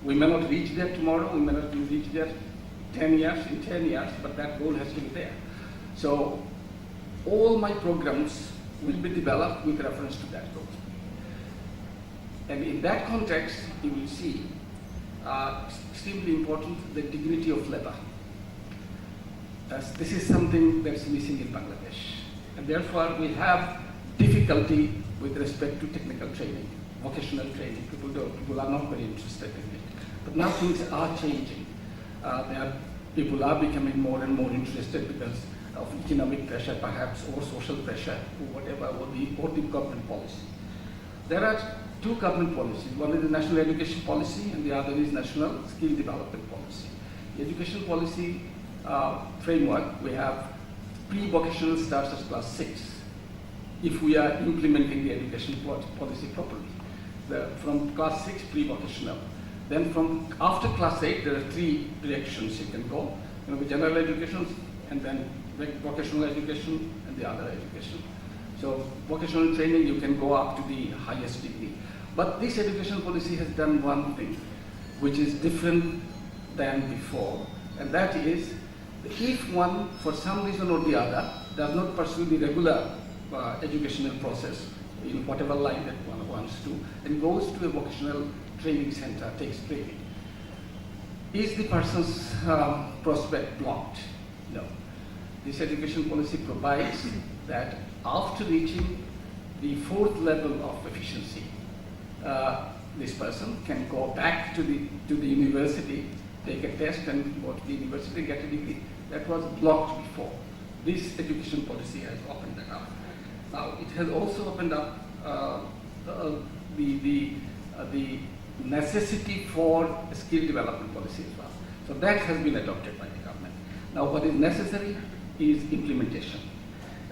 Speaker 6: We may not reach there tomorrow, we may not reach there in 10 years, but that goal has to be there. So all my programs will be developed with reference to that goal. And in that context, you will see extremely important the dignity of labor. This is something that's missing in Bangladesh. And therefore, we have difficulty with respect to technical training, vocational training. People are not very interested in it. But now things are changing. People are becoming more and more interested because of economic pressure, perhaps, or social pressure, or whatever, or the government policy. There are two government policies. One is the National Education Policy and the other is National Skill Development Policy. The education policy framework, we have pre-vocational starts at class 6 if we are implementing the education policy properly. From class 6 pre-vocational. Then from after class 8 there are 3 directions you can go. The general education and then vocational education and the other education. So vocational training you can go up to the highest degree. But this education policy has done one thing which is different than before, and that is if one for some reason or the other does not pursue the regular educational process in whatever line that one wants to and goes to a vocational training center, takes training, is the person's prospect blocked? No. This education policy provides that after reaching the 4th level of efficiency, this person can go back to the university, take a test and go to the university, get a degree. That was blocked before. This education policy has opened that up. Now it has also opened up the necessity for a skill development policy as well. So that has been adopted by the government. Now what is necessary is implementation.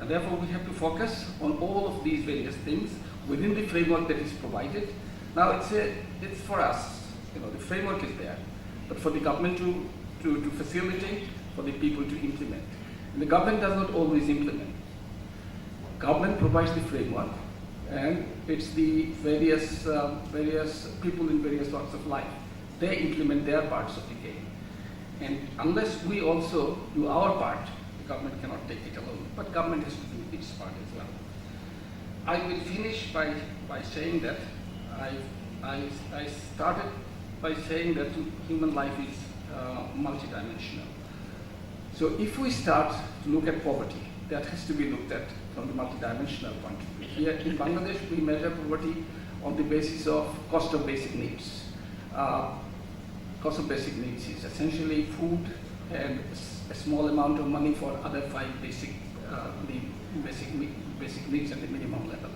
Speaker 6: And therefore we have to focus on all of these various things within the framework that is provided. Now it's for us, the framework is there, but for the government to facilitate, for the people to implement. And the government does not always implement. Government provides the framework, and it's the various people in various walks of life. They implement their parts of the game. And unless we also do our part, the government cannot take it alone, but government has to do its part as well. I will finish by saying that I started by saying that human life is multidimensional. So if we start to look at poverty, that has to be looked at from the multidimensional point of view. Here in Bangladesh, we measure poverty on the basis of cost of basic needs. Cost of basic needs is essentially food and a small amount of money for other 5 basic needs at the minimum level.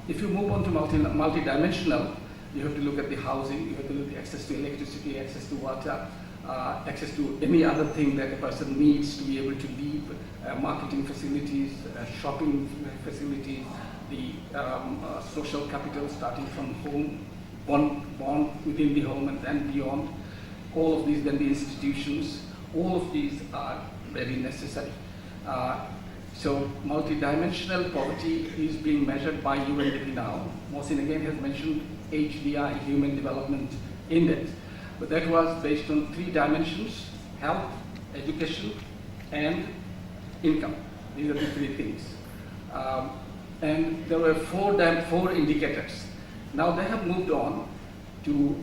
Speaker 6: If you move on to multidimensional, you have to look at the housing, you have to look at access to electricity, access to water, access to any other thing that a person needs to be able to live, marketing facilities, shopping facilities, the social capital starting from home, born within the home and then beyond. All of these, then the institutions, all of these are very necessary. So multidimensional poverty is being measured by UNDP now. Mohsin again has mentioned HDI, Human Development Index. But that was based on 3 dimensions: health, education, and income. These are the 3 things. And there were 4 indicators. Now they have moved on to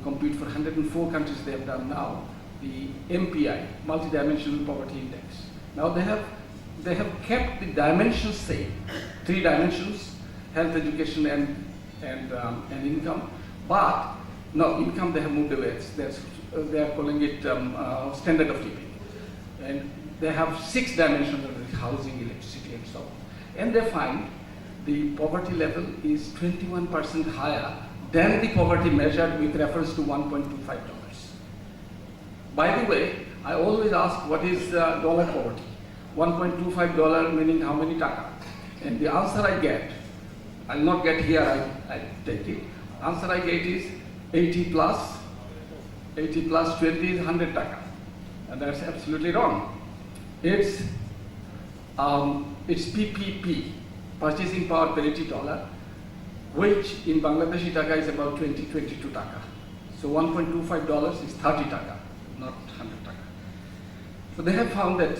Speaker 6: compute for 104 countries. They have done now the MPI, Multidimensional Poverty Index. Now they have kept the dimensions same, 3 dimensions: health, education, and income. But no, income they have moved away. They are calling it standard of living. And they have 6 dimensions of housing, electricity, and so on. And they find the poverty level is 21% higher than the poverty measured with reference to $1.25. By the way, I always ask what is dollar poverty? $1.25 meaning how many taka? And the answer I get, I'll not get here, I take it. Answer I get is 80 plus 20 is 100 taka. And that's absolutely wrong. It's PPP, purchasing power parity dollar, which in Bangladeshi taka is about 22 taka. So $1.25 is 30 taka, not 100 taka. So they have found that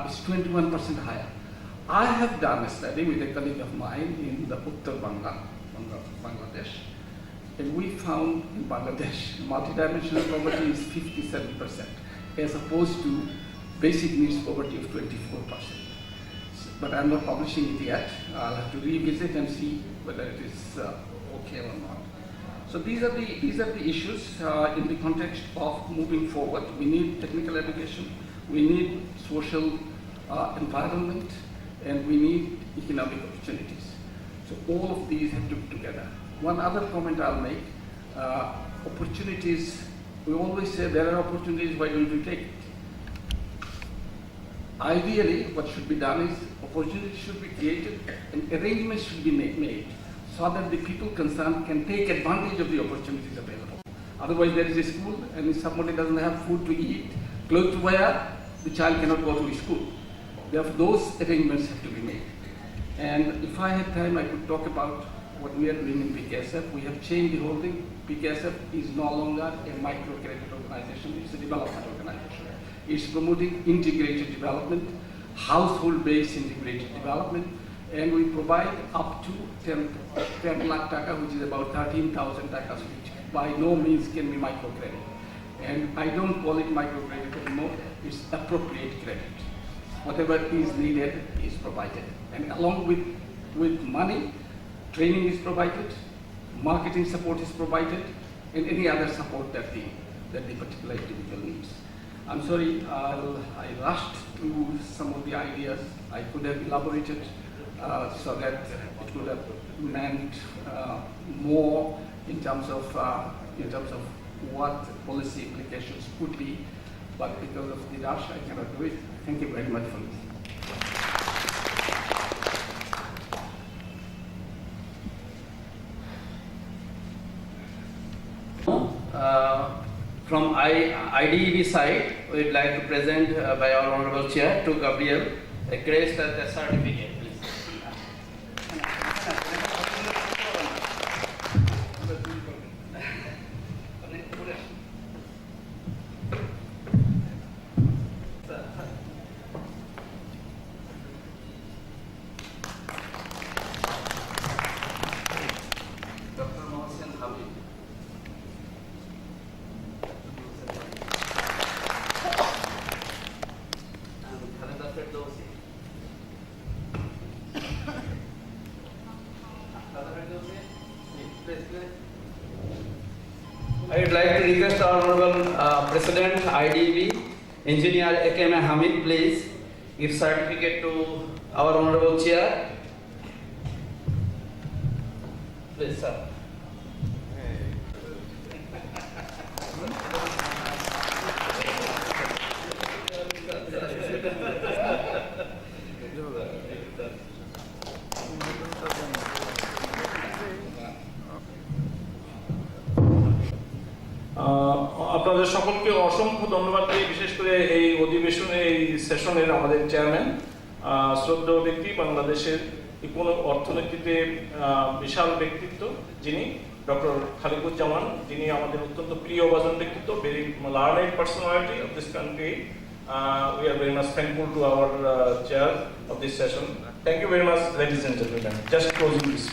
Speaker 6: it's 21% higher. I have done a study with a colleague of mine in the Uttar Bangladesh, and we found in Bangladesh multidimensional poverty is 57%, as opposed to basic needs poverty of 24%. But I'm not publishing it yet. I'll have to revisit and see whether it is okay or not. So these are the issues in the context of moving forward. We need technical education, we need social environment, and we need economic opportunities. So all of these have to be together. One other comment I'll make, opportunities, we always say there are opportunities, why don't you take it? Ideally, what should be done is opportunities should be created and arrangements should be made so that the people concerned can take advantage of the opportunities available. Otherwise, there is a school and if somebody doesn't have food to eat, clothes to wear, the child cannot go to the school. Therefore, those arrangements have to be made. And if I had time, I could talk about what we are doing in PKSF. We have changed the whole thing. PKSF is no longer a microcredit organization, it's a development organization. It's promoting integrated development, household-based integrated development, and we provide up to 10 lakh taka, which is about 13,000 takas, which by no means can be microcredit. And I don't call it microcredit anymore, it's appropriate credit. Whatever is needed is provided. And along with money, training is provided, marketing support is provided, and any other support that the particular individual needs. I'm sorry, I rushed through some of the ideas. I could have elaborated so that it could have meant more in terms of what policy implications could be, but because of the rush, I cannot do it. Thank you very much for listening.
Speaker 1: From IDEB side, we would like to present by our Honorable Chair to Gabriel a crest as a certificate. I would like to request our Honorable President, IDB, Engineer Ekeme Hamid, please give certificate to our Honorable Chair. Please, sir.
Speaker 7: আপনাদের সকলকে অসংখ্য ধন্যবাদ দিই, বিশেষ করে এই অধিবেশনে এই সেশনের আমাদের চেয়ারম্যান, শ্রদ্ধেয় ব্যক্তি, বাংলাদেশের অর্থনীতিতে বিশাল ব্যক্তিত্ব যিনি ডক্টর খালিকুজ্জামান, যিনি আমাদের অত্যন্ত প্রিয়ভাজন ব্যক্তিত্ব, very learned personality of this country. We are very much thankful to our chair of this session. Thank you very much, ladies and gentlemen. Just closing this.